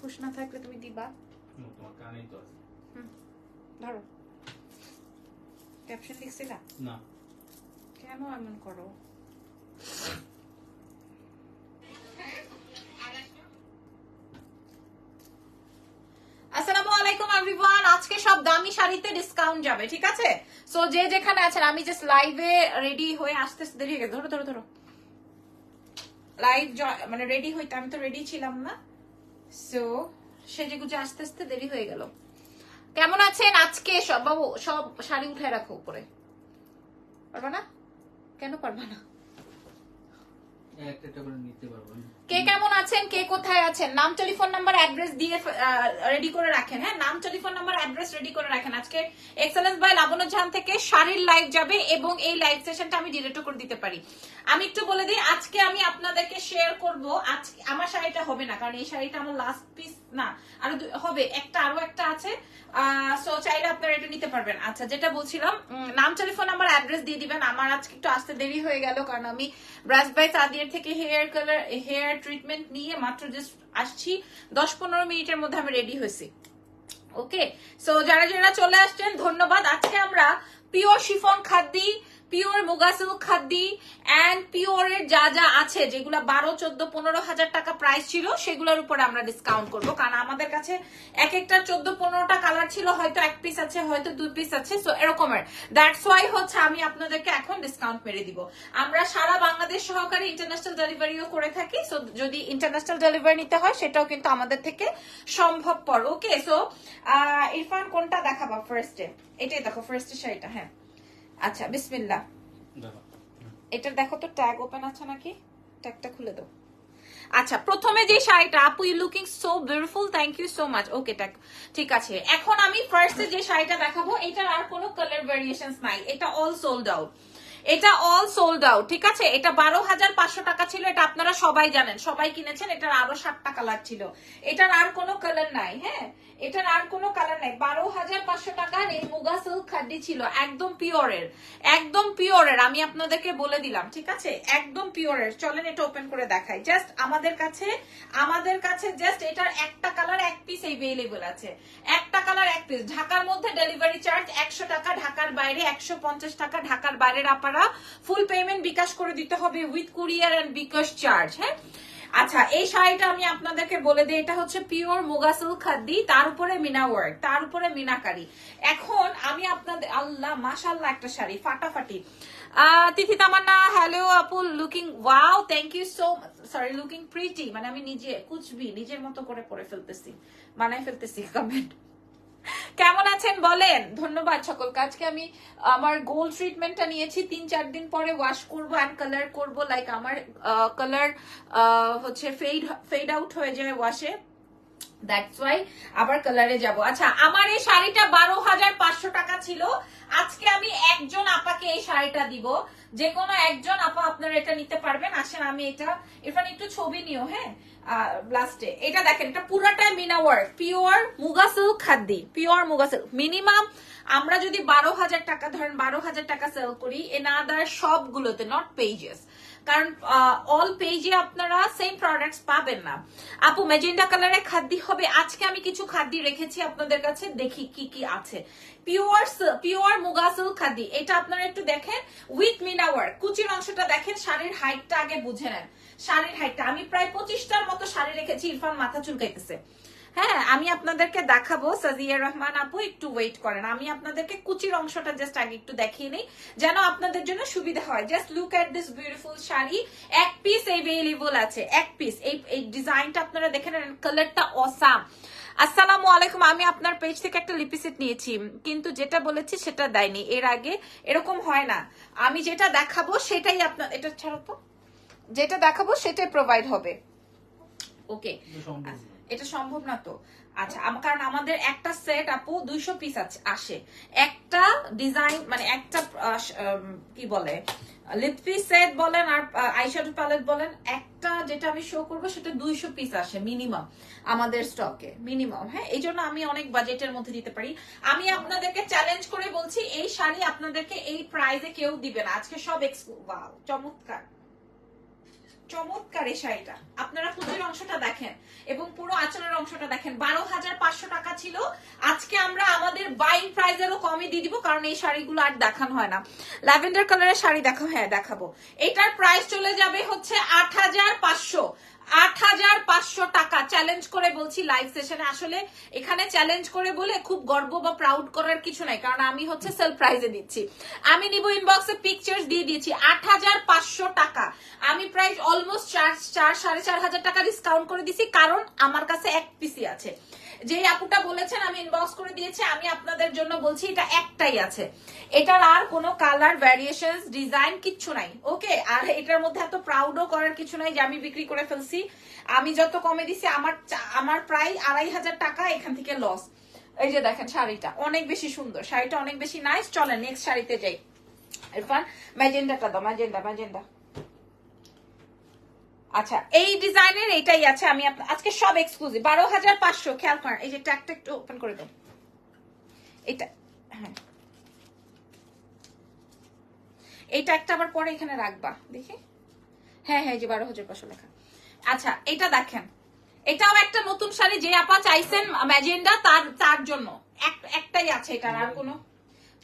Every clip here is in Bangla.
হুশ না থাকলে তুমি দিবা। তোমার কানেই তো আছে। ধরো, ক্যাপশন লিখছিলা না। কেন এমন করো? আসসালামু আলাইকুম এভরিওয়ান, আজকে সব দামি শাড়িতে ডিসকাউন্ট যাবে, ঠিক আছে? সো যে যেখানে আছেন, আমি জাস্ট লাইভে রেডি হয়ে আসতে দেরি হয়ে গেছে। ধরো ধরো ধরো, লাইভ মানে রেডি হইতে আমি তো রেডি ছিলাম না, সো সেজে গুজে আস্তে আস্তে দেরি হয়ে গেল। কেমন আছেন আজকে সব? বাবু সব শাড়ি উঠে রাখো উপরে। পারবা না? কেন পারবা না? একটা একটা করে নিতে পারবো না। কে কেমন আছেন, কে কোথায় আছেন, নাম টেলিফোন নাম্বার অ্যাড্রেস দিয়ে রেডি করে রাখেন। হ্যাঁ, নাম টেলিফোন নাম্বার অ্যাড্রেস রেডি করে রাখেন। আজকে এক্সেলেন্স বাই লাবণ্য জাহান থেকে শাড়ির লাইভ যাবে এবং এই লাইভ সেশনটা আমি ডিলিটও করে দিতে পারি। আমি একটু বলে দিই, আজকে আমি আপনাদেরকে শেয়ার করব। আজকে আমার শাড়িটা হবে না, কারণ এই শাড়িটা আমার লাস্ট পিস না, আরো হবে আরো একটা আছে। সো চাইলে আপনারা এটা নিতে পারবেন। আচ্ছা, যেটা বলছিলাম, নাম টেলিফোন নাম্বার অ্যাড্রেস দিয়ে দিবেন। আমার আজকে একটু আসতে দেরি হয়ে গেল, কারণ আমি ব্রাশ বাই সাদিয়ার থেকে হেয়ার ট্রিটমেন্ট নিয়ে মাত্র জাস্ট আসছি। 10-15 মিনিটের মধ্যে আমি রেডি হয়েছি। ওকে, সো যারা যারা চলে আসছেন ধন্যবাদ। আজকে আমরা pure chiffon khadi, pure muga silk khadi and পিওরের যা যা আছে, যেগুলো 12, 14, 15 হাজার টাকা প্রাইস ছিল, সেগুলোর উপরে আমরা ডিসকাউন্ট করব। কারণ আমাদের কাছে এক একটা 14-15টা কালার ছিল, হয়তো এক পিস আছে, হয়তো 2 পিস আছে, সো এরকমের। দ্যাটস ওয়াই হচ্ছে আমি আপনাদেরকে এখন ডিসকাউন্ট মেরে দিব। আমরা সারা বাংলাদেশ সহকারে ইন্টারন্যাশনাল ডেলিভারিও করে থাকি। সো যদি ইন্টারন্যাশনাল ডেলিভারি নিতে হয়, সেটাও কিন্তু আমাদের থেকে সম্ভবপর। ওকে, সো ইরফান কোনটা দেখাবা ফার্স্টে? এটাই দেখো, ফার্স্টে শাড়িটা। হ্যাঁ, আচ্ছা বিসমিল্লাহ। এটা দেখো তো ট্যাগ ওপেন আছে নাকি, ট্যাগটা খুলে দাও। আচ্ছা, প্রথমে যে শাড়িটা, আপু you looking so beautiful, thank you so much. Okay, ঠিক আছে। এখন আমি ফার্স্টে যে শাড়িটা দেখাবো, এটার আর কোনো কালার ভেরিয়েশনস নাই, এটা অল সোল্ড আউট। এটা অল সোল্ড আউট, ঠিক আছে? এটা 12,500 টাকা ছিল, এটা আপনারা সবাই জানেন, সবাই কিনেছেন। এটার আরো 7টা কালার ছিল, এটার আর কোনো কালার নাই। হ্যাঁ, এটার আর কোনো কালার নাই। 12,500 টাকার এই মুগা সিল্ক খাদ্যি ছিল, একদম পিওরের, একদম পিওরের। আমি আপনাদেরকে বলে দিলাম, ঠিক আছে? একদম পিওরের। চলেন এটা ওপেন করে দেখাই। জাস্ট আমাদের কাছে জাস্ট এটার একটা কালার এক পিস এভেলেবল আছে, একটা কালার এক পিস। ঢাকার মধ্যে ডেলিভারি চার্জ 100 টাকা, ঢাকার বাইরে 150 টাকা। ঢাকার বাইরের আপনারা ফুল পেমেন্ট বিকাশ করে দিতে হবে with courier and bKash charge. হ্যাঁ, আচ্ছা, এই শাড়িটা আমি আপনাদেরকে বলে দিই, এটা হচ্ছে পিওর মুগা সিল্ক খাদ্যি, তার উপরে মিনা ওয়ার্ক, তার উপরে মিনাকারি। এখন আমি আপনাদের, আল্লাহ মাশাআল্লাহ, একটা শাড়ি ফাটাফাটি। তিথি তামান্না, হ্যালো আপু, looking wow, thank you so much. Sorry, looking pretty, মানে আমি নিজে কুচবি নিজের মতো করে পরে ফেলতেছি, বানাই ফেলতেছি কমেন্ট। কেমন আছেন বলেন? ধন্যবাদ সকলকে। আজকে আমি আমার গোল্ড ট্রিটমেন্টটা নিয়েছি, 3-4 দিন পরে ওয়াশ করবো এন্ড কালার করবো। লাইক আমার কালার হচ্ছে ফেড আউট হয়ে যায় ওয়াশে, দ্যাটস ওয়াই আবার কালারে যাব। আচ্ছা, আমার এই শাড়িটা 12,500 টাকা ছিল। আজকে আমি একজন আপাকে এই শাড়িটা দিব, যে কোনো একজন আপা আপনারা এটা নিতে পারবেন। আসেন, আমি এটা এখানে একটু ছবি নিও। হ্যাঁ, লাস্টে এটা দেখেন, এটা পুরাটাই meena work, pure muga silk khadi, pure muga silk. Minimum আমরা যদি 12,000 টাকা ধরেন, 12,000 টাকা সেল করি এনাদার সবগুলোতে, নট পেজেস, কারণ অল পেজে আপনারা সেম প্রোডাক্টস পাবেন না। আপু ম্যাজেন্ডা কালারে খাদ্যি হবে। আজকে আমি কিছু খাদ্যি রেখেছি আপনাদের কাছে, দেখি কি কি আছে। পিওর মুগা সিল্ক খাদ্যি, এটা আপনারা একটু দেখেন উইথ মিনা ওয়ার্ক। কুচির অংশটা দেখেন, শাড়ির হাইটটা আগে বুঝে নেন। শাড়ির হাইটটা আমি প্রায় 25টার মতো শাড়ি রেখেছি। ইরফান মাথা চুলকাইতেছে। হ্যাঁ, আমি আপনাদেরকে দেখাবো। সাজিয়া রহমান আপু একটু ওয়েট করেন, আমি আপনাদেরকে কুচির অংশটা জাস্ট আগে একটু দেখিয়ে নিই, যেন আপনাদের জন্য সুবিধা হয়। Just look at this beautiful sari, এক পিস এভেলেবল আছে, এক পিস। এই ডিজাইনটা আপনারা দেখেন, কালারটা অসাম। আসসালামু আলাইকুম, আমি আপনার পেজ থেকে একটা লিপিসেট নিয়েছি, কিন্তু যেটা বলেছি সেটা দেয়নি এর আগে। এরকম হয় না, আমি যেটা দেখাবো সেটাই আপনার, এটা ছাড়ো তো, যেটা দেখাবো সেটাই প্রোভাইড হবে। ওকে, এটা সম্ভব না তো। আচ্ছা, কারণ আমাদের একটা সেট আপু 200 পিস আসে, একটা ডিজাইন মানে একটা কি বলে লিপস্টিক সেট বলেন আর আইশ্যাডো প্যালেট বলেন, একটা যেটা আমি শো করবো সেটা 200 পিস আসে মিনিমাম আমাদের স্টকে, মিনিমাম। হ্যাঁ, এই জন্য আমি অনেক বাজেটের মধ্যে দিতে পারি। আমি আপনাদেরকে চ্যালেঞ্জ করে বলছি, এই শাড়ি আপনাদেরকে এই প্রাইসে কেউ দিবে না। আজকে সব ওয়াও, চমৎকার। চমৎকার এই শাড়িটা, আপনারা কুচির অংশটা দেখেন এবং পুরো আঁচলের অংশটা দেখেন। 12,500 টাকা ছিল, আজকে আমরা আমাদের বাইং প্রাইসেরও কমে দিয়ে দিব, কারণ এই শাড়িগুলো আর দেখানো হয় না। ল্যাভেন্ডার কালারের শাড়ি দেখো, হ্যাঁ দেখাবো। এটার প্রাইস চলে যাবে হচ্ছে 8,500, 8,500 টাকা। চ্যালেঞ্জ করে বলছি লাইভ সেশনে, আসলে এখানে চ্যালেঞ্জ করে বলে খুব গর্ব বা প্রাউড করার কিছু নাই, কারণ আমি হচ্ছে সেল প্রাইজে দিচ্ছি। আমি নিব ইনবক্সে পিকচার্স দিয়ে দিয়েছি, 8,500 টাকা। আমি প্রাইস অলমোস্ট 4,500 টাকা ডিসকাউন্ট করে দিছি, কারণ আমার কাছে এক পিসি আছে। যে আপুটা বলেছেন আমি ইনবক্স করে দিয়েছি, আমি আপনাদের জন্য বলছি এটা একটাই আছে, এটার আর কোনো কালার ভ্যারিয়েশন ডিজাইন কিচ্ছু নাই। ওকে, আর এটার মধ্যে এত প্রাউডও করার কিছু নাই যে আমি বিক্রি করে ফেলছি। আমি যত কমে দিছি, আমার প্রায় 2,500 টাকা এখান থেকে লস। এই যে দেখেন শাড়িটা অনেক বেশি সুন্দর, শাড়িটা অনেক বেশি নাইস। চলেন নেক্সট শাড়িতে যাই। ইরফান ম্যাজেন্ডাটা দাও, ম্যাজেন্ডা। আচ্ছা, এই ডিজাইনের এটাই আছে। আমি আজকে সব এক্সক্লুসিভ 12,500। খেয়াল করেন, এই যে ট্যাগটা একটু ওপেন করে দাও। এটা হ্যাঁ, এই ট্যাগটা আবার পরে এখানে রাখবা, দেখি। হ্যাঁ হ্যাঁ, এই যে 12,500 লেখা। আচ্ছা, এটা দেখেন, এটাও একটা নতুন শাড়ি, যে আপা চাইছেন ম্যাজেন্ডা তার জন্য একটাই আছে, এটার আর কোনো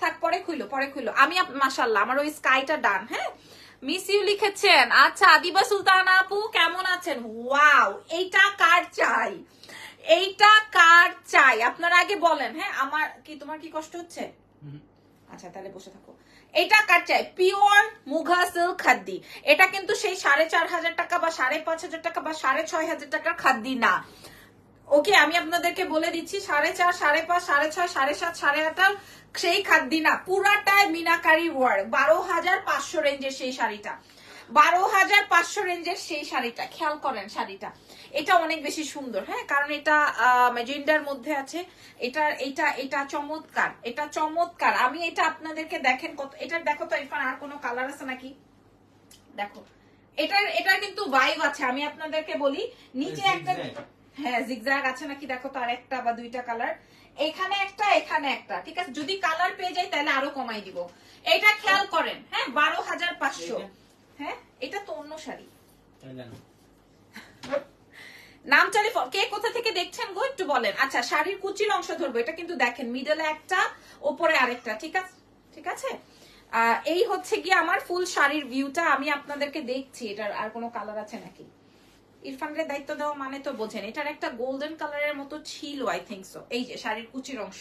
থাক। পরে খুইলো। আমি মাশাআল্লাহ আমার ওই স্কাইটা ডান। হ্যাঁ, মিস ইউ লিখেছেন। আচ্ছা, আদিবা সুলতানা আপু কেমন আছেন? ওয়াও, এইটা কার চাই, এইটা কার চাই আপনারা আগে বলেন। হ্যাঁ, আমার কি, তোমার কি কষ্ট হচ্ছে? আচ্ছা, তাহলে বসে থাকো। এটা কার চাই? Pure muga silk খাদ্দি। এটা কিন্তু সেই 4,500 টাকা বা 5,500 টাকা বা 6,500 টাকার খাদ্দি না। ওকে, আমি আপনাদেরকে বলে দিচ্ছি, 4,500, 5,500, 6,500, 7,500, 8,500 সেই খাদ্দি না, পুরাটাই মিনাকারি ওয়ার্ক। 12,500 রেঞ্জের সেই শাড়িটা, 12,500 রেঞ্জের সেই শাড়িটা। খেয়াল করেন শাড়িটা, এটা অনেক বেশি সুন্দর। হ্যাঁ, কারণ এটা ম্যাজেন্ডার মধ্যে আছে। এটা চমৎকার, এটা চমৎকার। আমি এটা আপনাদেরকে দেখেন কত, এটা দেখো তো ইরফান, আর কোনো কালার আছে নাকি দেখো। এটার কিন্তু ভাইব আছে। আমি আপনাদেরকে বলি, নিচে একটা, হ্যাঁ জিগজ্যাগ আছে নাকি দেখো তো, আর একটা বা দুইটা কালার, এখানে একটা এখানে একটা। ঠিক আছে, যদি কালার পেয়ে যাই তাহলে আরো কমাই দিব। এটা খেয়াল করেন। হ্যাঁ, 12,500। হ্যাঁ, এটা তো অন্য শাড়ি। নাম টেলিফোন, কে কোথা থেকে দেখছেন গো একটু বলেন। আচ্ছা, শাড়ির কুচির অংশ ধরবো। এটা কিন্তু দেখেন, মিডলে একটা, ওপরে আরেকটা। ঠিক আছে। এই হচ্ছে কি আমার ফুল শাড়ির ভিউটা। আমি আপনাদেরকে দেখছি এটার আর কোনো কালার আছে নাকি। ইরফানের দায়িত্ব দেওয়া মানে তো বোঝেন। এটার একটা গোল্ডেন কালারের মতো ছিল, আই থিঙ্ক সো। এই যে শাড়ির কুচির অংশ,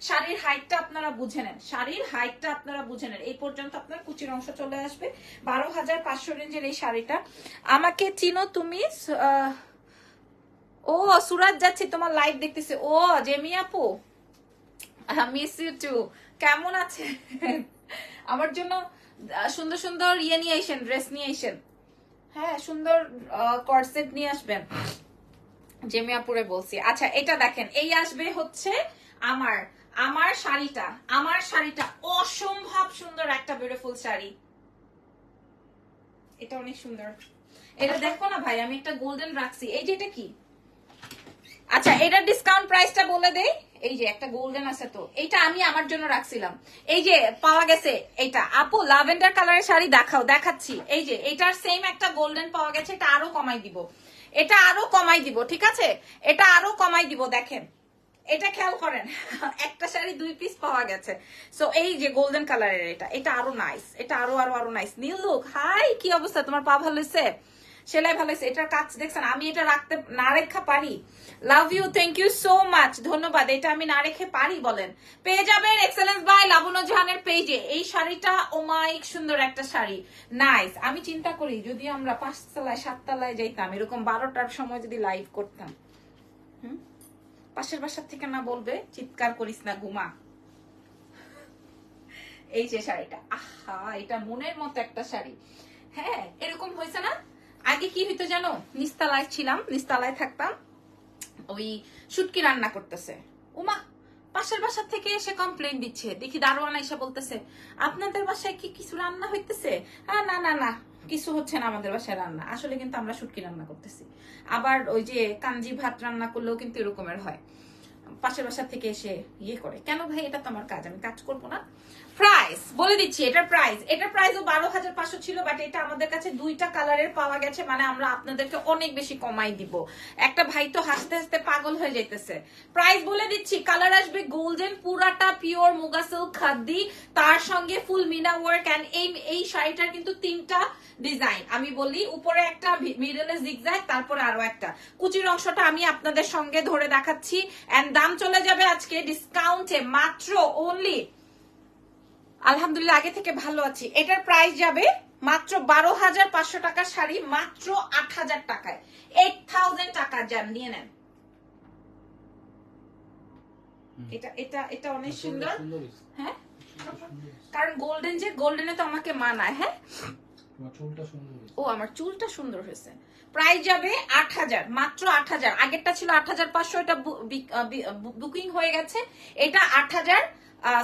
শাড়ির হাইটটা আপনারা বুঝে নেন, শাড়ির হাইটটা আপনারা বুঝে নেন। এই পর্যন্ত আপনার কুচির অংশ চলে আসবে। 12,500 রেঞ্জের এই শাড়িটা। আমাকে চিনো তুমি? ও সুরাত যাচ্ছি, তোমার লাইভ দেখতেছে। ও জেমি আপু, মিস ইউ টু। কেমন আছে? আমার জন্য সুন্দর সুন্দর ইয়ে নিয়ে আসেন, ড্রেস নিয়ে আসেন। হ্যাঁ, সুন্দর কর্সেট নিয়ে আসবেন, জেমি আপুরে বলছি। আচ্ছা, এটা দেখেন, এই আসবে হচ্ছে আমার শাড়িটা অসম্ভব সুন্দর, একটা বিউটিফুল শাড়ি। এটা অনেক সুন্দর। এটা দেখো না ভাই, আমি একটা গোল্ডেন রাখছি। এই যে এটা কি? আচ্ছা, এটার ডিসকাউন্ট প্রাইসটা বলে দেই। এই যে একটা গোল্ডেন আছে, তো এইটা আমি আমার জন্য রাখছিলাম। এই যে পাওয়া গেছে এইটা। আপু ল্যাভেন্ডার কালারের শাড়ি দেখাচ্ছি। এই যে এটার সেম একটা গোল্ডেন পাওয়া গেছে, এটা আরো কমাই দিব, এটা আরো কমাই দিব। ঠিক আছে, এটা আরো কমাই দিব। দেখেন, এটা খেয়াল করেন, একটা শাড়ি 2 পিস পাওয়া গেছে। সো এই যে গোল্ডেন কালারের এটা আরো নাইস, এটা আরো নাইস। নীল লুক, হাই কি অবস্থা তোমার? পা ভালো হয়েছে, সেলাই ভালো হয়েছে। এটার কাজ দেখছেন, আমি এটা রাখতে না রেখা পারি? Love you, thank you so much, ধন্যবাদ। এটা আমি না রেখে পারি বলেন? পেয়ে যাবেন এক্সেলেন্স বাই লাবণ্য জাহানের পেজে এই শাড়িটা। ওমাইক সুন্দর একটা শাড়ি, নাইস। আমি চিন্তা করি যদি আমরা 5 তলায় 7 তলায় যাইতাম, এরকম 12টার সময় যদি লাইভ করতাম, পাশের বাসার থেকে না বলবে চিৎকার করিস না, ঘুমা। এই যে শাড়িটা, আহা, এটা মনের মতো একটা শাড়ি। হ্যাঁ, এরকম হয়েছে না? আগে কি হইতো জানো, নিস্তালায় ছিলাম, নিস্তালায় থাকতাম, ওই শুটকি রান্না করতেছে, উমা পাশের বাসার থেকে এসে কমপ্লেন দিচ্ছে। দেখি দারোয়ানা এসে বলতেছে, আপনাদের বাসায় কি কিছু রান্না হইতেছে? না কিছু হচ্ছে না আমাদের বাসায় রান্না। আসলে কিন্তু আমরা শুটকি রান্না করতেছি। আবার ওই যে কাঞ্জি ভাত রান্না করলেও কিন্তু এরকমের হয়, পাশের বাসার থেকে এসে ইয়ে করে। কেন ভাই? এটা তো আমার কাজ, আমি কাজ করবো না? প্রাইস বলে দিচ্ছি, এটার প্রাইসও 12,500 ছিল, বাট এটা আমাদের কাছে দুইটা কালারের পাওয়া গেছে, মানে আমরা আপনাদেরকে অনেক বেশি কমাই দিব। একটা ভাই তো হাসতে হাসতে পাগল হয়ে যাইতেছে। প্রাইস বলে দিচ্ছি, কালার আসবে গোল্ডেন, পুরাটা পিওর মুগা সিল্ক খাদ্দি, তার সঙ্গে ফুল মিনা ওয়ার্ক। এন্ড এই শাড়িটার কিন্তু 3টা ডিজাইন আমি বলি, উপরে একটা, মিডলে জিগজ্যাগ, তারপরে আরো একটা। কুচির অংশটা আমি আপনাদের সঙ্গে ধরে দেখাচ্ছি। এন্ড দাম চলে যাবে আজকে ডিসকাউন্টে মাত্র অনলি, আলহামদুলিল্লাহ আগে থেকে ভালো আছি, এটার প্রাইস যাবে মাত্র 12,500 টাকার শাড়ি মাত্র 8,000 টাকায়। 8,000 টাকা যান নিয়ে নেন। এটা এটা এটা অনেক সুন্দর। হ্যাঁ, কারণ গোল্ডেন, যে গোল্ডেনে তো আমাকে মানায়। হ্যাঁ, ও আমার চুলটা সুন্দর হয়েছে। প্রাইস যাবে 8,000, মাত্র 8,000। আগেরটা ছিল 8,500, এটা বুকিং হয়ে গেছে। এটা 8,000,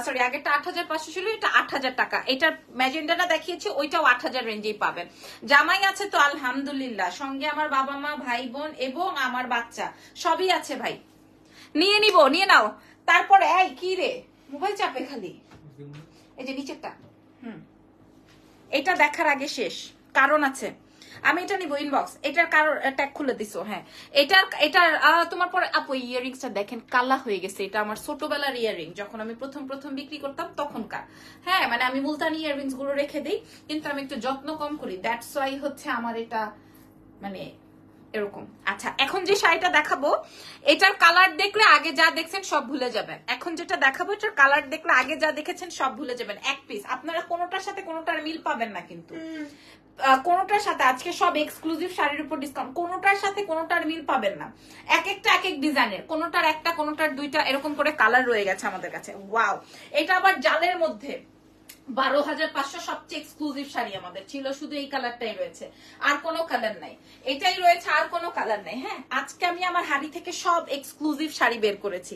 সরি আগেরটা 8,500 ছিল, এটা 8,000 টাকা। এটার ম্যাজেন্ডাটা দেখিয়েছি, ওইটাও 8,000 রেঞ্জেই পাবেন। জামাই আছে তো আলহামদুলিল্লাহ, সঙ্গে আমার বাবা মা ভাই বোন এবং আমার বাচ্চা সবই আছে ভাই। নিয়ে নিব, নিয়ে নাও। তারপরে এই কি রে মোবাইল চাপে খালি, এই যে নিচেরটা। এটা দেখার আগে শেষ, কারণ আছে। আমি এটা নিব ইনবক্স, এটার কারণ ট্যাগ খুলে দিছো। হ্যাঁ, এটার তোমার পরে আপু ইয়ারিংসটা দেখেন কালা হয়ে গেছে। এটা আমার ছোটবেলার ইয়ারিং, যখন আমি প্রথম বিক্রি করতাম তখনকার। হ্যাঁ, মানে আমি মুলতানি ইয়ারিংস গুলো রেখে দিই, কিন্তু আমি একটু যত্ন কম করি, দ্যাটস ওয়াই হচ্ছে আমার এটা মানে এরকম। আচ্ছা, এখন যে শাড়িটা দেখাবো, এটার কালার দেখলে আগে যা দেখছেন সব ভুলে যাবেন। এখন যেটা দেখাবো, এটার কালার দেখলে আগে যা দেখেছেন সব ভুলে যাবেন। এক পিস, আপনারা কোনোটার সাথে কোনোটার মিল পাবেন না, কিন্তু কোনোটার সাথে আজকে সব এক্সক্লুসিভ শাড়ির উপর ডিসকাউন্ট, কোনোটার সাথে কোনোটার মিল পাবেন না। এক একটা এক এক ডিজাইনের, কোনোটার একটা কোনোটার দুইটা এরকম করে কালার রয়ে গেছে আমাদের কাছে। ওয়াও, এটা আবার জালের মধ্যে 12,500 সবচেয়ে এক্সক্লুসিভ শাড়ি আমাদের ছিল, শুধু এই কালারটাই রয়েছে, আর কোনো কালার নাই। এটাই রয়েছে, আর কোনো কালার নাই। হ্যাঁ, আজকে আমি আমার হাড়ি থেকে সব এক্সক্লুসিভ শাড়ি বের করেছি,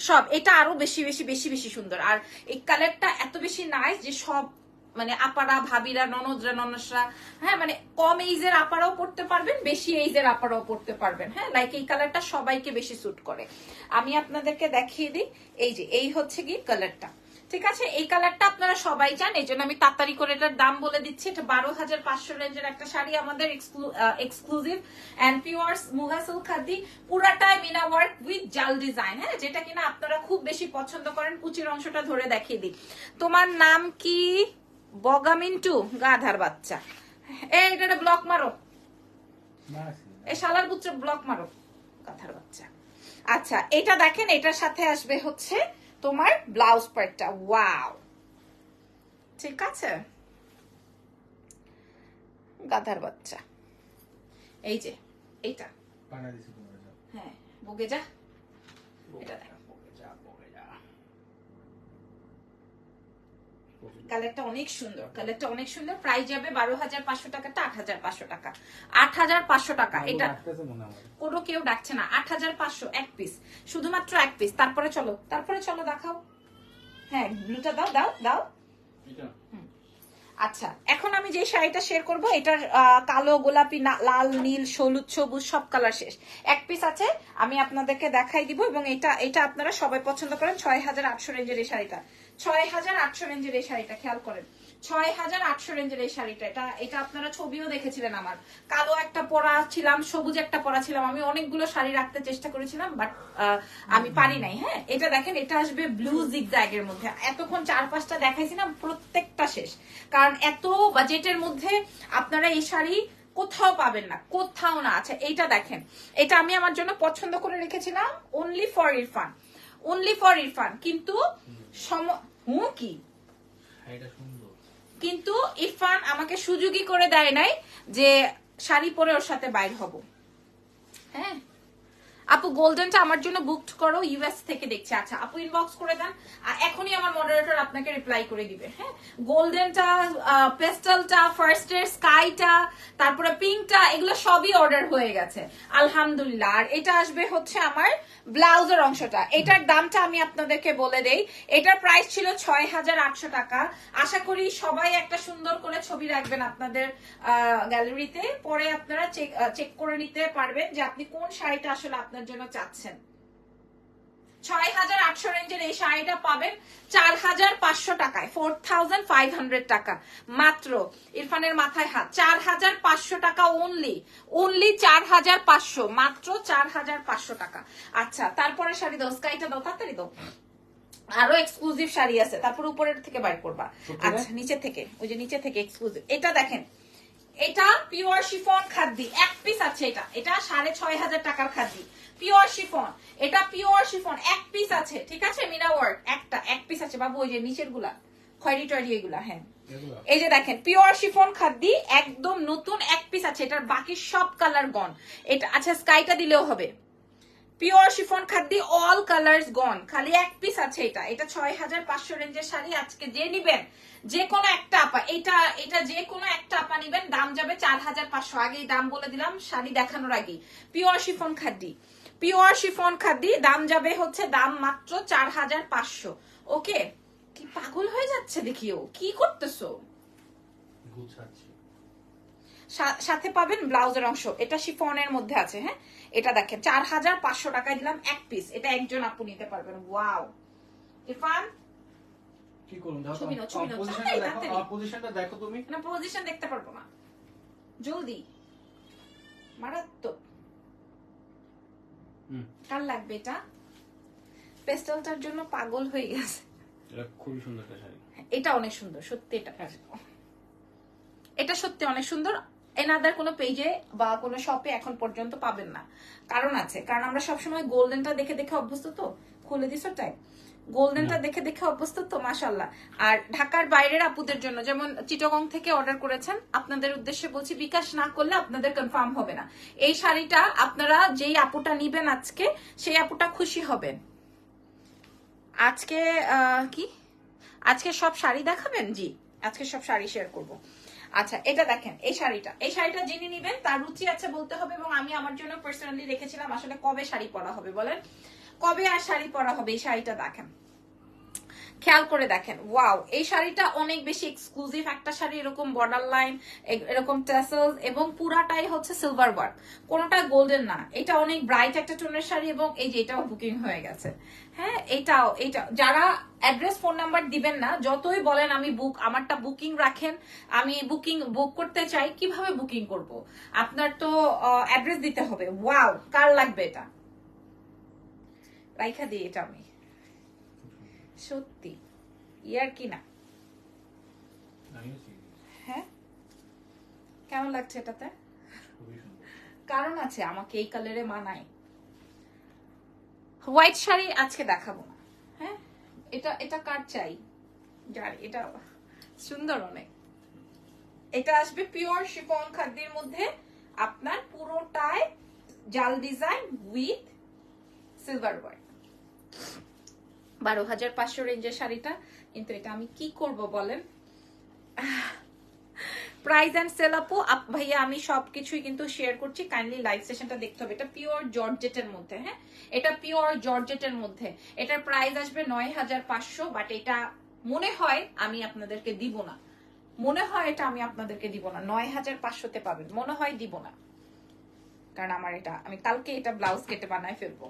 সব। এটা আরো বেশি বেশি বেশি বেশি সুন্দর, আর এই কালারটা এত বেশি নাইস যে সব মানে আপারা ভাবিরা ননদরা ননসরা, হ্যাঁ মানে কম এইজের আপারাও পড়তে পারবেন, বেশি এইজের আপারাও পড়তে পারবেন। হ্যাঁ, লাইক এই কালারটা সবাইকে বেশি স্যুট করে। আমি আপনাদেরকে দেখিয়ে দিই, এই যে এই হচ্ছে কি কালারটা, ঠিক আছে? এই কালারটা আপনারা সবাই চান, এই জন্য আমি তাড়াতাড়ি করে এটার দাম বলে দিচ্ছি। এটা 12,500 রেঞ্জের একটা শাড়ি, আমাদের exclusive and pure muga silk khadi, পুরাটাই মিনা ওয়ার্ক উইথ জাল ডিজাইন। হ্যাঁ, যেটা কিনা আপনারা খুব বেশি পছন্দ করেন। কুচির অংশটা ধরে দেখিয়ে দিই। তোমার নাম কি? বগামিন্টু, গাধার বাচ্চা। এই এটা ব্লক মারো, এই শালার পুত্র ব্লক মারো, গাধার বাচ্চা। আচ্ছা, এটা দেখেন, এটার সাথে আসবে হচ্ছে তোমার ব্লাউজ পার্টটা। ওয়াও, ঠিক আছে, গাধার বাচ্চা। এই যে এইটা, হ্যাঁ বগে যা, এটা দেখ, কালারটা অনেক সুন্দর, কালারটা অনেক সুন্দর। প্রাইস যাবে 12,500 টাকাটা 8,500 টাকা, 8,500 টাকা। এটা কোনো কেউ ডাকছে না, 8,500 এক পিস, শুধুমাত্র এক পিস। তারপরে চলো দেখাও। হ্যাঁ, ব্লুটা দাও দাও দাও। আচ্ছা, এখন আমি যে শাড়িটা শেয়ার করবো, এটার কালো, গোলাপি, লাল, নীল, হলুদ, সবুজ সব কালার শেষ। এক পিস আছে, আমি আপনাদেরকে দেখাই দিব। এবং এটা আপনারা সবাই পছন্দ করেন। 6,800 রেঞ্জের এই শাড়িটা, 6,800 রেঞ্জের এই শাড়িটা, খেয়াল করেন 6,800 রেঞ্জের এই শাড়িটা। এটা আপনারা ছবিও দেখেছিলেন আমার। কালো একটা পরা ছিলাম, সবুজ একটা পরা ছিলাম, আমি অনেকগুলো শাড়ি রাখতে চেষ্টা করেছিলাম, বাট আমি পারি নাই। হ্যাঁ, এটা দেখেন, এটা আসবে ব্লু জিগজ্যাগের মধ্যে। এতক্ষণ 4-5টা দেখাইছিলাম, প্রত্যেকটা শেষ, কারণ এত বাজেটের মধ্যে আপনারা এই শাড়ি কোথাও পাবেন না, কোথাও না। আচ্ছা, এইটা দেখেন, এটা আমি আমার জন্য পছন্দ করে রেখেছিলাম, only for Irfan, only for Irfan. কিন্তু কিন্তু ইরফান আমাকে সুযোগই করে দেয় নাই যে শাড়ি পরে ওর সাথে বাইর হব। হ্যাঁ আপু, গোল্ডেনটা আমার জন্য বুকড করো, ইউএস থেকে দেখছে। আচ্ছা আপু, ইনবক্স করে দেন, এখনই আমার মডারেটর আপনাকে রিপ্লাই করে দিবে। হ্যাঁ, গোল্ডেনটা, পেস্টালটা, ফার্স্টের স্কাইটা, তারপরে পিঙ্কটা, এগুলো সবই অর্ডার হয়ে গেছে আলহামদুলিল্লাহ। আর এটা আসবে হচ্ছে আমার ব্লাউজের অংশটা। এটার দামটা আমি আপনাদেরকে বলে দেই। এটার প্রাইস ছিল 6,800 টাকা। আশা করি সবাই একটা সুন্দর করে ছবি রাখবেন আপনাদের গ্যালারিতে, পরে আপনারা চেক করে নিতে পারবেন যে আপনি কোন শাড়িটা আসলে আপনার জন্য চাচ্ছেন। 6800 রেঞ্জের এই শাড়িটা পাবেন 4500 টাকায়, 4500 টাকা মাত্র। ইরফানের মাথায় হাত, 4500 টাকা অনলি, অনলি 4500, মাত্র 4500 টাকা। আচ্ছা তারপরে শাড়ি দাও, স্কাইটা দাও, তাড়াতাড়ি দাও। আরো এক্সক্লুসিভ শাড়ি আছে, তারপর উপরের থেকে বাইর করবা। আচ্ছা নিচে থেকে, ওই যে নিচে থেকে এক্সক্লুসিভ। এটা দেখেন, এটা পিওর শিফন খাদ্দি, এক পিস আছে। এটা এটা 6500 টাকার খাদ্দি, পিওর শিফন। এটা পিওর শিফন, এক পিস আছে, ঠিক আছে। মিনা ওয়ার্ক একটা, এক পিস আছে বাবু। ওই যে নিচের গুলা খয়েরি টয়েরি এগুলা, হ্যাঁ এই যে দেখেন পিওর শিফন খাদ্দি, একদম নতুন, এক পিস আছে। এটার বাকি সব কালার গন। এটা আচ্ছা স্কাইটা দিলেও হবে। পিওর শিফন খাদ্দি, অল কালার্স গন, খালি এক পিস আছে। এটা এটা 6500 রেঞ্জের শাড়ি। আজকে যে নিবেন, যে কোনো একটা আপা, এটা এটা যে কোনো একটা আপা নিবেন, দাম যাবে 4500। আগেই দাম বলে দিলাম শাড়ি দেখানোর আগে। Pure chiffon khadi, pure chiffon খাদ্দি, দাম যাবে হচ্ছে, দাম মাত্র 4500। ওকে, কি পাগল হয়ে যাচ্ছে দেখিও, কি করতেছো? গুছাচ্ছি। সাথে পাবেন ব্লাউজের অংশ, এটা শিফনের মধ্যে আছে। হ্যাঁ এটা দেখেন 4500 টাকায় দিলাম এক পিস। এটা একজন আপু নিতে পারবেন। ওয়াও ইরফান কি করুন, দাও ছবি নাও, ছবি নাও, পজিশনটা তাড়াতাড়ি, দেখো, তাড়াতাড়ি। পজিশনটা দেখো তুমি। না পজিশন দেখতে পারবো না, জলদি। মারাত্মক। কার লাগবে এটা? পেস্টেলটার জন্য পাগল হয়ে গেছে। এটা খুবই সুন্দর একটা শাড়ি। এটা অনেক সুন্দর সত্যি, এটা এটা সত্যি অনেক সুন্দর। এনাদের কোনো পেজে বা কোনো শপে এখন পর্যন্ত পাবেন না, কারণ আছে, কারণ আমরা সবসময় গোল্ডেনটা দেখে দেখে অভ্যস্ত। তো খুলে দিছো টাই, গোল্ডেনটা দেখে দেখে অভ্যস্ত তো, মাশাল্লাহ। আর ঢাকার বাইরের আপুদের জন্য, যেমন চিটাগং থেকে অর্ডার করেছেন, আপনাদের উদ্দেশ্যে বলছি, বিকাশ না করলে আপনাদের কনফার্ম হবে না। এই শাড়িটা আপনারা যেই আপুটা নিবেন আজকে, সেই আপুটা খুশি হবেন। আজকে কি আজকে সব শাড়ি দেখাবেন? জি আজকে সব শাড়ি শেয়ার করব। আচ্ছা এটা দেখেন, এই শাড়িটা, এই শাড়িটা যিনি নিবেন তার রুচি আছে বলতে হবে। এবং আমি আমার জন্য পার্সোনালি রেখেছিলাম, আসলে কবে শাড়ি পরা হবে বলেন, কবে আর শাড়ি পরা হবে। এই শাড়িটা দেখেন, খেয়াল করে দেখেন। ওয়াও, এই শাড়িটা অনেক বেশি এক্সক্লুসিভ একটা শাড়ি। এরকম বর্ডার লাইন, এরকম টেসেলস, এবং পুরাটাই হচ্ছে সিলভার ওয়ার্ক, কোনোটা গোল্ডেন না। এটা অনেক ব্রাইট একটা টোনের শাড়ি। এবং এই যে এটাও বুকিং হয়ে গেছে। হ্যাঁ এটাও, এটা যারা অ্যাড্রেস ফোন নাম্বার দিবেন না, যতই বলেন আমি আমারটা বুকিং রাখেন, আমি বুক করতে চাই, কিভাবে বুকিং করব? আপনার তো অ্যাড্রেস দিতে হবে। ওয়াও, কার লাগবে এটা? রাইখা দিই এটা আমি, সত্যি ইয়ার কি না। হ্যাঁ কেমন লাগছে এটাতে? কারণ আছে, আমাকে এই কালারে মানায়। হোয়াইট শাড়ি আজকে দেখাবো না। হ্যাঁ এটা এটা কার চাই? যার এটা সুন্দর অনেক। এটা আসবে পিওর শিফন খাদ্যের মধ্যে, আপনার পুরোটায় জাল ডিজাইন উইথ সিলভার ওয়ার্ক। 12500 রেঞ্জের শাড়িটা। কিন্তু এটা আমি কি করব বলেন? প্রাইস এন্ড সেল আপু ভাইয়া, আমি সবকিছুই কিন্তু শেয়ার করছি, কাইন্ডলি লাইভ সেশনটা দেখতে হবে। এটা পিওর জর্জেটের মধ্যে। হ্যাঁ এটা পিওর জর্জেটের মধ্যে। এটার প্রাইস আসবে 9500। বাট এটা মনে হয় আমি আপনাদেরকে দিব না, মনে হয় এটা আমি আপনাদেরকে দিব না। 9500-তে পাবেন, মনে হয় দিব না, কারণ আমার এটা, আমি কালকে এটা ব্লাউজ কেটে বানায় ফেলবো।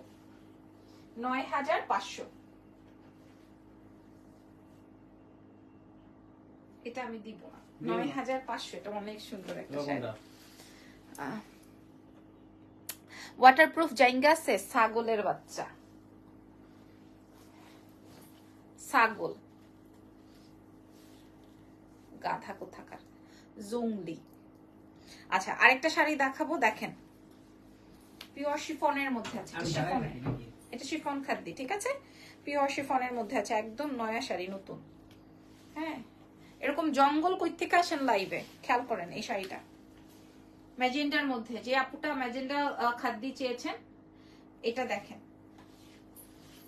9500 এটা আমি দিব না। 9500 এটা অনেক সুন্দর একটা শাড়ি। ওয়াটারপ্রুফ জাইঙ্গা আছে, ছাগলের বাচ্চা, ছাগল গাধা কোথাকার, জংলি। আচ্ছা আরেকটা শাড়ি দেখাবো, দেখেন পিওর শিফনের মধ্যে আছে। এটা শিফন খাদ্দি, ঠিক আছে, পিওর শিফনের মধ্যে আছে, একদম নয়া শাড়ি, নতুন। হ্যাঁ এরকম জঙ্গল কই থেকে আসেন লাইভে, খেয়াল করেন এই শাড়িটা ম্যাজেন্ডার মধ্যে। যে আপুটা ম্যাজেন্ডা খাদ্দি চেয়েছেন, এটা দেখেন।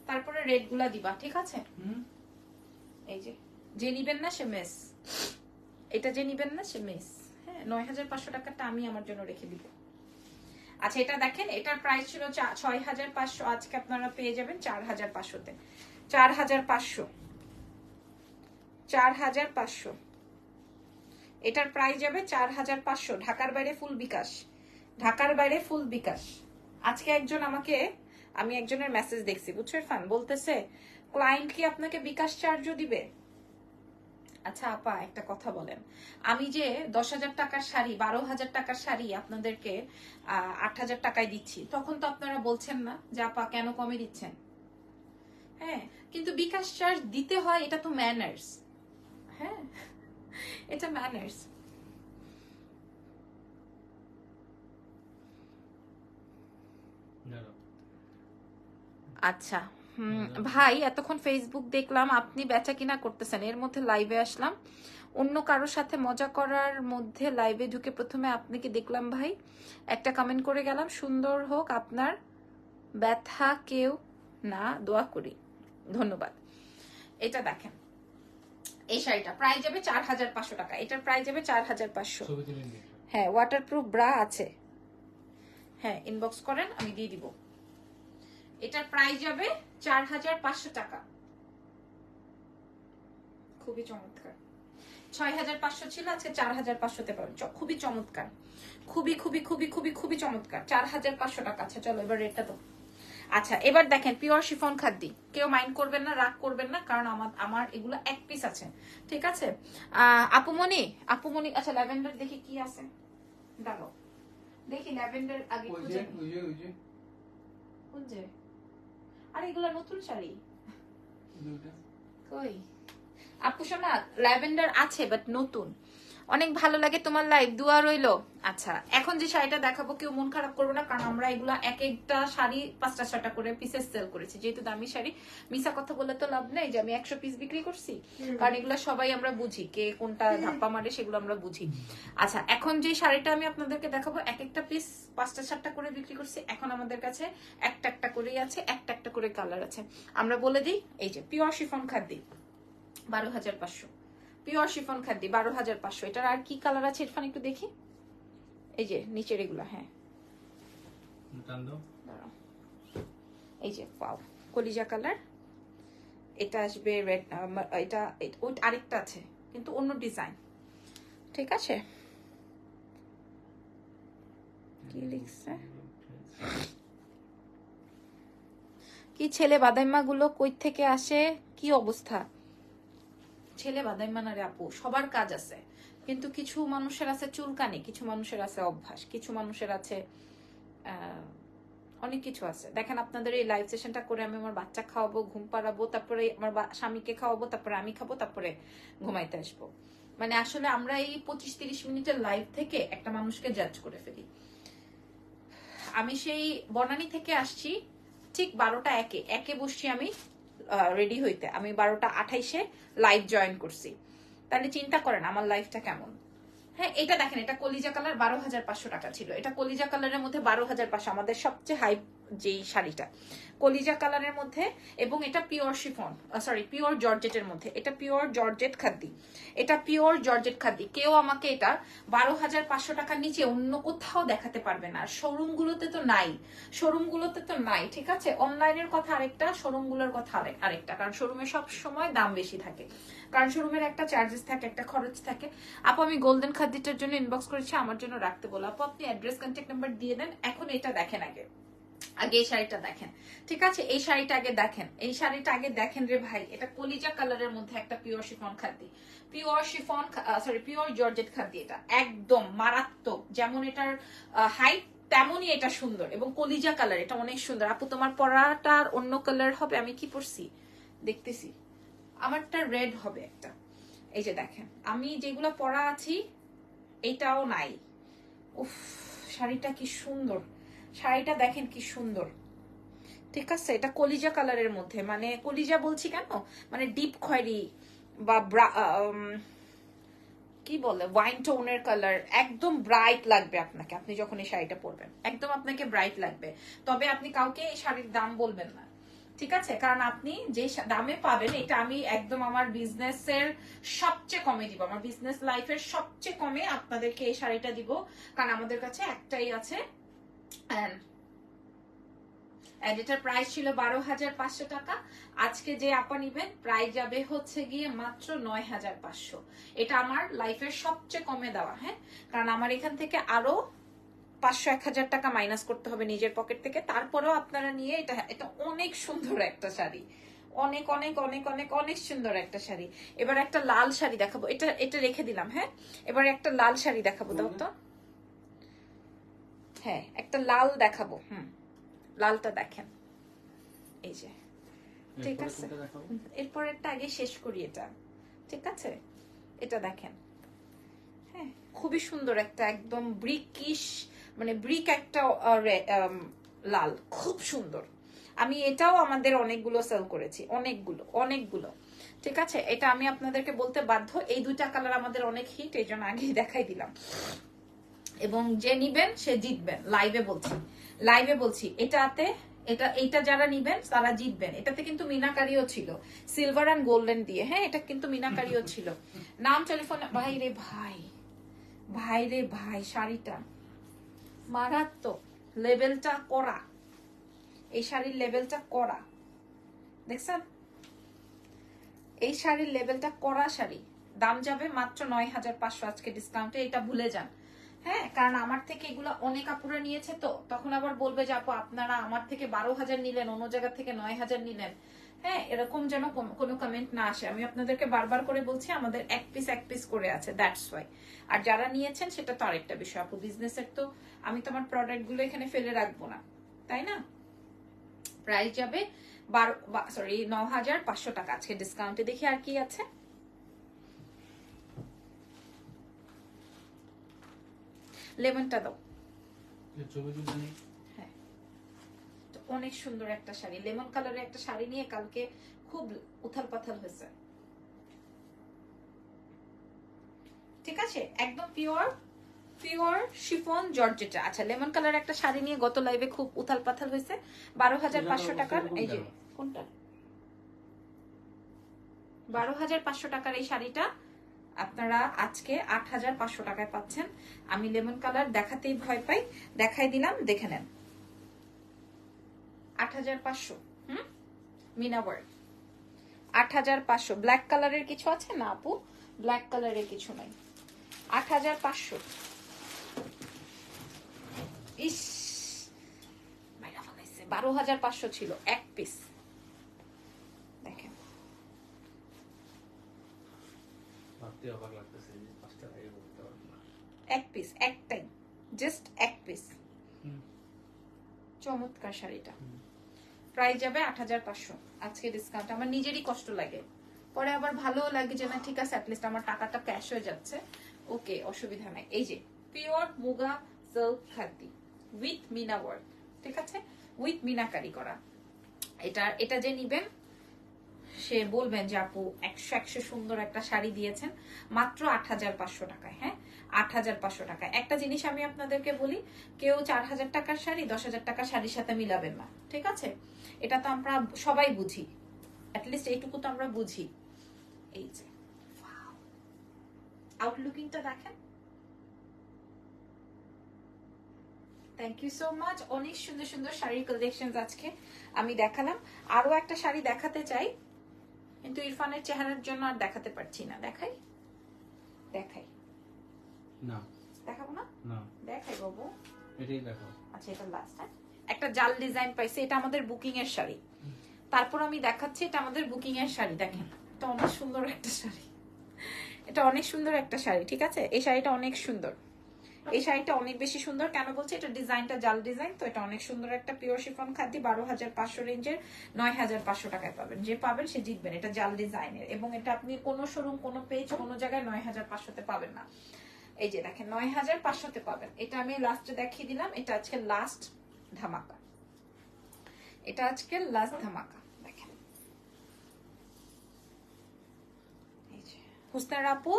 তারপরে রেড গুলা দিবা, ঠিক আছে। এই যে নিবেন না সে মিস, এটা যে নিবেন না সে মিস। হ্যাঁ 9500 টাকাটা আমি আমার জন্য রেখে দিব। আচ্ছা এটা দেখেন, এটার প্রাইস ছিল 6500, আজকে আপনারা পেয়ে যাবেন 4500-তে। 4500 এটার প্রাইস যাবে 4500। ঢাকার বাইরে ফুল বিকাশ, ঢাকার বাইরে ফুল বিকাশ। আজকে একজন আমাকে আমি একজনের মেসেজ দেখছি, বুঝছো ইরফান, বলতেছে ক্লায়েন্ট কি আপনাকে বিকাশ চার্জও দিবে? আচ্ছা আপা একটা কথা বলেন, আমি যে 10,000 টাকার শাড়ি, 12,000 টাকার শাড়ি আপনাদেরকে 8,000 টাকায় দিচ্ছি, তখন তো আপনারা বলছেন না যে আপা কেন কমে দিচ্ছেন? হ্যাঁ, কিন্তু বিকাশ চার্জ দিতে হয়, এটা তো ম্যানার্স। হ্যাঁ, এটা ম্যানার্স। আচ্ছা ভাই, এতক্ষণ ফেসবুক দেখলাম, আপনি বেচা কিনা করতেছেন, এর মধ্যে লাইভে আসলাম, অন্য কারোর সাথে মজা করার মধ্যে লাইভে ঢুকে প্রথমে আপনাকে দেখলাম ভাই, একটা কমেন্ট করে গেলাম, সুন্দর হোক আপনার ব্যথা, কেউ না দোয়া করি, ধন্যবাদ। এটা দেখেন, এই শাড়িটা প্রাইস যাবে 4,500 টাকা, এটার প্রাইস যাবে 4,500। হ্যাঁ, ওয়াটারপ্রুফ ব্রা আছে, হ্যাঁ ইনবক্স করেন আমি দিয়ে দিব। এটার প্রাইস যাবে 4,500 টাকা, খুবই চমৎকার। 6,500 ছিল, আজকে 4,500-তে পাবেন, খুবই চমৎকার, খুবই খুবই খুবই খুবই খুবই চমৎকার, 4,500 টাকা। আচ্ছা চলো এবার রেটটা তো। আচ্ছা এবার দেখেন, পিওর শিফন খাদ্দি, কেউ মাইন্ড করবেন না, রাগ করবেন না, কারণ আমার এগুলো এক পিস আছে, ঠিক আছে? আপুমনি, আপুমনি, আচ্ছা ল্যাভেন্ডার দেখি কি আছে, দাঁড়াও দেখি ল্যাভেন্ডার আগে খুঁজে নিই। কোন যে? আরে এগুলো নতুন শাড়ি কই? আপু শোনা, ল্যাভেন্ডার আছে বাট নতুন, অনেক ভালো লাগে তোমার লাইভ, দোয়া রইলো। আচ্ছা এখন যে শাড়িটা দেখাবো কেউ মন খারাপ করবো না, কারণ আমরা এগুলা এক একটা শাড়ি 5টা-6টা করে পিসেস সেল করেছি, যেহেতু দামি শাড়ি, মিশা কথা বলে তো লাভ নেই যে আমি 100 পিস বিক্রি করছি, কারণ এগুলা সবাই আমরা বুঝি কে কোনটা ধাপ্পা মারে, সেগুলো আমরা বুঝি। আচ্ছা এখন যে শাড়িটা আমি আপনাদেরকে দেখাবো, এক একটা পিস 5টা-7টা করে বিক্রি করছি, এখন আমাদের কাছে একটা একটা করেই আছে, একটা একটা করে কালার আছে। আমরা বলে দিই, এই যে পিওর শিফন খাদ্দি 12,500, পিওর শিফন খাদ্দি 12,500। এটার আর কি কালার আছে ইরফান একটু দেখি, এই যে নিচের এগুলো, হ্যাঁ এই যে পাও কলিজা কালার, এটা আসবে রেড, এটা আরেকটা আছে কিন্তু অন্য ডিজাইন, ঠিক আছে? কি লিখছে, কি ছেলে বাদাইমা গুলো কই থেকে আসে, কি অবস্থা? ছেলে বাদাইমা না রে আপু, সবার কাজ আছে, কিন্তু কিছু মানুষের আছে চুলকানি, কিছু মানুষের আছে অভ্যাস, কিছু মানুষের আছে অনেক কিছু আছে। দেখেন আপনাদের এই লাইভ সেশনটা করে আমি আমার বাচ্চা খাওয়াবো, ঘুম পাড়াবো, তারপরে আমার স্বামীকে খাওয়াবো, তারপরে আমি খাবো, তারপরে ঘুমাইতে আসবো। মানে আসলে আমরা এই 25-30 মিনিটের লাইভ থেকে একটা মানুষকে জাজ করে ফেলি। আমি সেই বনানী থেকে আসছি, ঠিক 12টা একে বসছি আমি রেডি হইতে, আমি 12টা 28-এ লাইভ জয়েন করছি, তাহলে চিন্তা করেন আমার লাইফটা কেমন। হ্যাঁ এটা দেখেন, এটা কলিজা কালার 12,500 টাকা ছিল, এটা কলিজা কালারের মধ্যে 12,500, আমাদের সবচেয়ে হাই যেই শাড়িটা কলিজা কালারের মধ্যে, এবং এটা পিওর শিফন, সরি পিওর জর্জেটের মধ্যে, এটা পিওর জর্জেট খাদ্দি, এটা পিওর জর্জেট খাদ্দি। কেউ আমাকে এটা 12,500 টাকার নিচে অন্য কোথাও দেখাতে পারবে না, শোরুম গুলোতে তো নাই, শোরুম গুলোতে তো নাই, ঠিক আছে? অনলাইনের কথা আরেকটা, শোরুম গুলোর কথা আরেকটা, কারণ শোরুমে সব সময় দাম বেশি থাকে, কারণ শোরুমের একটা চার্জেস থাকে, একটা খরচ থাকে। আপু আমি গোল্ডেন খাদ্যটার জন্য ইনবক্স করেছি, আমার জন্য রাখতে বলো আপু, আপনি অ্যাড্রেস কন্ট্যাক্ট নাম্বার দিয়ে দেন। এখন এটা দেখেন, আগে এই শাড়িটা দেখেন, ঠিক আছে? এই শাড়িটা আগে দেখেন, এই শাড়িটা আগে দেখেন রে ভাই, এটা কলিজা কালারের মধ্যে একটা pure chiffon khadi, pure chiffon sorry pure georgette khadi, এটা একদম মারাত্মক, যেমন এটার হাইট তেমনই এটা সুন্দর, এবং কলিজা কালার, এটা অনেক সুন্দর। আপু তোমার পরাটার অন্য কালার হবে, আমি কি পরছি দেখতেছি, আমারটা রেড হবে একটা, এই যে দেখেন আমি যেগুলো পরা আছি এটাও নাই। উফ শাড়িটা কি সুন্দর, শাড়িটা দেখেন কি সুন্দর, ঠিক আছে? এটা কলিজা কালারের মধ্যে, মানে কলিজা বলছি কেন, মানে ডিপ খয়েরি বা কি বলে ওয়াইন টোনের কালার, একদম ব্রাইট লাগবে আপনাকে, আপনি যখন এই শাড়িটা পরবেন একদম আপনাকে ব্রাইট লাগবে। তবে আপনি কাউকে এই শাড়ির দাম বলবেন না, ঠিক আছে? কারণ আপনি যে দামে পাবেন, এটা আমি একদম আমার বিজনেসের সবচেয়ে কমে দিব, আমার বিজনেস লাইফের সবচেয়ে কমে আপনাদেরকে এই শাড়িটা দিব, কারণ আমাদের কাছে একটাই আছে। এটার প্রাইস ছিল 12,500 টাকা, আজকে যে আপা নিবেন প্রাইস যাবে হচ্ছে গিয়ে মাত্র 9,500। এটা আমার লাইফের সবচেয়ে কমে দেওয়া, হ্যাঁ, কারণ আমার এখান থেকে আরো 500-1000 টাকা মাইনাস করতে হবে নিজের পকেট থেকে, তারপরেও আপনারা নিয়ে এটা অনেক সুন্দর একটা শাড়ি, অনেক অনেক অনেক অনেক অনেক সুন্দর একটা শাড়ি। এবার একটা লাল শাড়ি দেখাবো, এটা এটা রেখে দিলাম। হ্যাঁ, এবার একটা লাল শাড়ি দেখাবো, দাও তো। হ্যাঁ, একটা লাল দেখাবো। লালটা দেখেন, এই যে, ঠিক আছে। এরপরেরটা আগে শেষ করি, এটা ঠিক আছে। এটা দেখেন, হ্যাঁ, খুবই সুন্দর একটা একদম ব্রিকিশ, মানে ব্রিক একটা লাল, খুব সুন্দর। আমি এটাও আমাদের অনেকগুলো সেল করেছি, অনেকগুলো অনেকগুলো, ঠিক আছে। এটা আমি আপনাদেরকে বলতে বাধ্য, এই দুইটা কালার আমাদের অনেক হিট, এই জন্য আগেই দেখাই দিলাম। এবং যে নিবেন সে জিতবেন, লাইভে বলছি, লাইভে বলছি। এটাতে এটা যারা নিবেন তারা জিতবেন। এটাতে কিন্তু মিনাকারিও ছিল, সিলভার অ্যান্ড গোল্ডেন দিয়ে। হ্যাঁ, এটা কিন্তু মিনাকারিও ছিল। নাম, টেলিফোন। ভাই রে ভাই, ভাই রে ভাই, শাড়িটা মারাত্মক, লেভেলটা করা, এই শাড়ির লেভেলটা করা, দেখছেন? এই শাড়ির লেভেলটা করা শাড়ি। দাম যাবে মাত্র 9500 আজকে ডিসকাউন্টে, এটা ভুলে যান। হ্যাঁ, কারণ আমার থেকে এগুলো অনেক আপুরা নিয়েছে, তো তখন আবার বলবে যে আপু আপনারা আমার থেকে 12,000 নিলেন, অন্য জায়গা থেকে 9,000 নিলেন। হ্যাঁ, এরকম যেন কোনো কমেন্ট না আসে। আমি আপনাদেরকে বারবার করে বলছি আমাদের এক পিস করে আছে, দ্যাটস ওয়াই। আর যারা নিয়েছেন সেটা তো আরেকটা বিষয় আপু, বিজনেসের তো আমি তো আমার প্রোডাক্ট গুলো এখানে ফেলে রাখবো না, তাই না? প্রাইস যাবে 9,500 টাকা আজকে ডিসকাউন্টে। দেখি আর কি আছে। লেমনটা দাও। হ্যাঁ, অনেক সুন্দর একটা শাড়ি, লেমন কালারের একটা শাড়ি নিয়ে কালকে খুব উথাল পাথাল হয়েছে, ঠিক আছে। একদম পিওর পিওর শিফন জর্জেটা। আচ্ছা, লেমন কালার একটা শাড়ি নিয়ে গত লাইভে খুব উথাল পাথাল হয়েছে। 12,500 টাকার, এই যে কোনটা, 12,500 টাকার এই শাড়িটা আপনারা আজকে 8,500 টাকায় পাচ্ছেন। আমি লেমন কালার দেখাতেই ভয় পাই, দেখাই দিলাম, দেখে নেন। 8,500। মিনা ওয়ার্ক 8,500। ব্ল্যাক কালারের কিছু আছে না আপু? ব্ল্যাক কালারের কিছু নাই। 8,500। ইস, 12,500 ছিল এক পিস, দেখেন। এক পিস, একটাই, জাস্ট এক পিস। চমৎকার শাড়িটা, প্রাইস যাবে 8,500 আজকে ডিসকাউন্ট। আমার নিজেরই কষ্ট লাগে, পরে আবার ভালোও লাগে যে না ঠিক আছে, অ্যাটলিস্ট আমার টাকাটা ক্যাশ হয়ে যাচ্ছে, ওকে, অসুবিধা নাই। এই যে pure muga silk khadi with meena work, ঠিক আছে, উইথ মিনাকারি করা। এটা যে নিবেন সে বলবেন যে আপু 100 সুন্দর একটা শাড়ি দিয়েছেন মাত্র 8,500 টাকায়। হ্যাঁ, 8,500 টাকায়। একটা জিনিস আমি আপনাদেরকে বলি, কেউ 4,000 টাকার শাড়ি 10,000 টাকার শাড়ির সাথে মিলাবেন না, ঠিক আছে। এটা তো আমরা সবাই বুঝি, অ্যাটলিস্ট এইটুকু তো আমরা বুঝি। এই যে আউটলুকিংটা দেখেন, থ্যাংক ইউ সো মাচ। অনেক সুন্দর সুন্দর শাড়ির কালেকশন আজকে আমি দেখালাম। আরো একটা শাড়ি দেখাতে চাই, কিন্তু ইরফানের চেহারার জন্য আর দেখাতে পারছি না। দেখাই দেখাই না, দেখাবো না, দেখাই বাবু, এটাই দেখাও। আচ্ছা, এটা লাস্ট। একটা জাল ডিজাইন পাইছে, এটা আমাদের বুকিং এর শাড়ি। তারপর আমি দেখাচ্ছি, এটা আমাদের বুকিং এর শাড়ি। দেখেন, এটা অনেক সুন্দর একটা শাড়ি, এটা অনেক সুন্দর একটা শাড়ি, ঠিক আছে। এই শাড়িটা অনেক সুন্দর, এই শাড়িটা অনেক বেশি সুন্দর। কেন বলছি, এটা ডিজাইনটা জাল ডিজাইন, তো এটা অনেক সুন্দর একটা পিওর শিফন খাদি। 12,500 রেঞ্জের 9,500 টাকায় পাবেন। যে পাবেন সে জিতবেন। এটা জাল ডিজাইনের, এবং এটা আপনি কোনো শোরুম, কোনো পেজ, কোনো জায়গায় 9,500-তে পাবেন না। এই যে দেখেন, 9,500-তে পাবেন। এটা আমি লাস্টে দেখিয়ে দিলাম। এটা আজকে লাস্ট ধামাকা, এটা আজকে লাস্ট ধামাকা। দেখেন, এই যে হুসনার আপু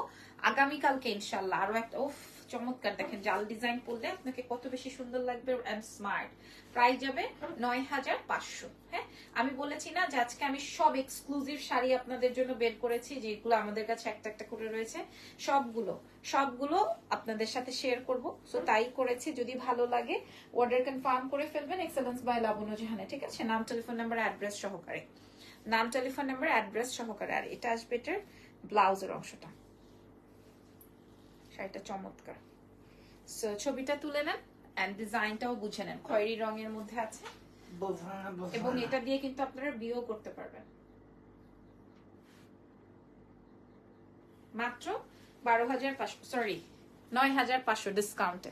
আগামীকালকে ইনশাল্লাহ আরো একটা, উফ চমৎকার। দেখেন, জাল ডিজাইন পরলে আপনাকে কত বেশি সুন্দর লাগবে, এন্ড স্মার্ট। প্রাইস যাবে 9,500। হ্যাঁ, আমি বলেছি না যে আজকে আমি সব এক্সক্লুসিভ শাড়ি আপনাদের জন্য বের করেছি, যেগুলো আমাদের কাছে একটা একটা করে রয়েছে, সবগুলো আপনাদের সাথে শেয়ার করব। সো তাই করেছি। যদি ভালো লাগে অর্ডার কনফার্ম করে ফেলবেন এক্সেলেন্স বাই লাবণ্য জাহানে, ঠিক আছে। নাম, টেলিফোন নাম্বার, অ্যাড্রেস সহকারে, নাম, টেলিফোন নাম্বার, অ্যাড্রেস সহকারে। আর এটা আসবে এটার ব্লাউজের অংশটা। শাড়িটা চমৎকার। সো ছবিটা তুলে নেন, এন্ড ডিজাইনটাও বুঝে নেন, খয়েরি রঙের মধ্যে আছে এবং এটা দিয়ে কিন্তু আপনারা বিয়েও করতে পারবেন। মাত্র 12,500, সরি 9,500 ডিসকাউন্টে।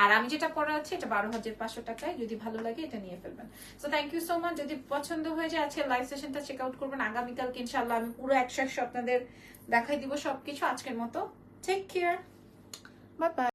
আর আমি যেটা পরে আছে এটা 12,500 টাকায়। যদি ভালো লাগে এটা নিয়ে ফেলবেন। So thank you so much. যদি পছন্দ হয়ে যায় আজকে লাইভ সেশনটা চেক আউট করবেন। আগামীকালকে ইনশাআল্লাহ আমি পুরো 100 আপনাদের দেখাই দিব সবকিছু। আজকের মতো টেক কেয়ার, বাই বাই।